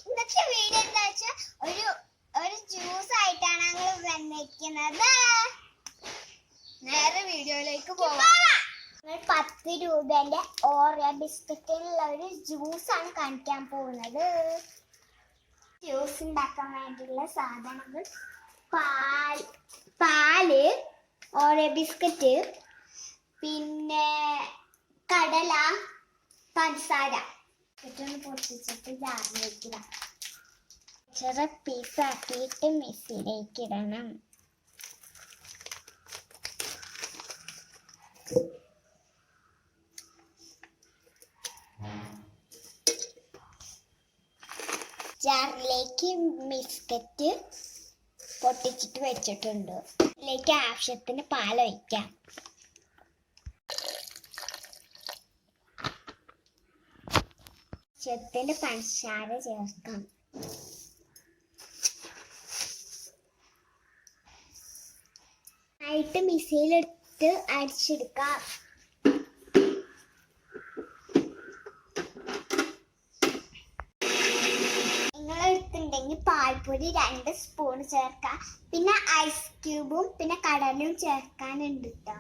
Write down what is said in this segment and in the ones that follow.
ഇന്നത്തെ വീഡിയോ എന്താ വെച്ചാൽ ഒരു ജ്യൂസ് ആയിട്ടാണ് ഞങ്ങൾ വന്നിരിക്കുന്നത്. നേരെ വീഡിയോയിലേക്ക് പോവാം. 10 രൂപേന്റെ ഓറിയോ ബിസ്ക്കറ്റിനുള്ള ഒരു ജ്യൂസാണ് കാണിക്കാൻ പോകുന്നത്. ജ്യൂസ് ഉണ്ടാക്കാൻ വേണ്ടിയുള്ള സാധനങ്ങൾ: പാല്, ഓറിയോ ബിസ്ക്കറ്റ്, പിന്നെ കടല, പഞ്ചസാര. ഇതൊന്ന് പൊട്ടിച്ചിട്ട് ജാറിലേക്ക് ഇടാം. ചെറിയ പീസാക്കിയിട്ട് മിക്സിയിലേക്ക് ഇടണം. ജാറിലേക്ക് ബിസ്ക്കറ്റ് പൊട്ടിച്ചിട്ട് വെച്ചിട്ടുണ്ട്. ഇതിലേക്ക് ആവശ്യത്തിന് പാലൊഴിക്കാം. ആവശ്യത്തിന് പഞ്ചസാര ചേർക്കാം. ആയിട്ട് മിക്സിയിലെടുത്ത് അടിച്ചെടുക്കാം. നിങ്ങളെടുത്തുണ്ടെങ്കിൽ പാൽപ്പൊടി 2 സ്പൂൺ ചേർക്കാം. പിന്നെ ഐസ് ക്യൂബും പിന്നെ കടലും ചേർക്കാനുണ്ട് കേട്ടോ.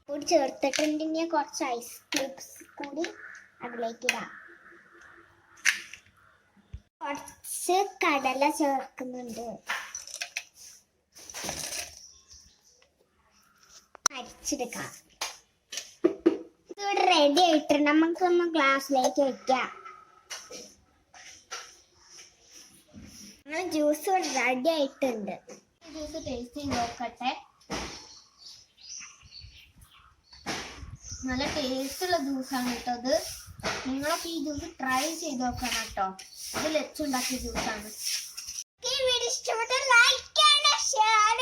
കൂടി ചേർത്തിട്ടുണ്ടെങ്കിൽ കുറച്ച് ഐസ് ക്യൂബ്സ് കൂടി അതിലേക്ക് ഇടാം. കുറച്ച് കടല ചേർക്കുന്നുണ്ട്. അരിച്ചെടുക്കാം. ഇവിടെ റെഡി ആയിട്ട് നമുക്കൊന്ന് ഗ്ലാസ്സിലേക്ക് വെക്കാം. ഞങ്ങൾ ജ്യൂസ് റെഡി ആയിട്ടുണ്ട്. ജ്യൂസ് ടേസ്റ്റ് ചെയ്ത് നോക്കട്ടെ. നല്ല ടേസ്റ്റുള്ള ജ്യൂസാണ് കേട്ടോ ഇത്. നിങ്ങളൊക്കെ ഈ ജ്യൂസ് ട്രൈ ചെയ്ത് നോക്കണം കേട്ടോ. ഇത് ലച്ചുണ്ടാക്കിയ ജ്യൂസാണ്. ഈ വീഡിയോ ഇഷ്ടപ്പെട്ട ലൈക്ക് ചെയ്യണം, ഷെയർ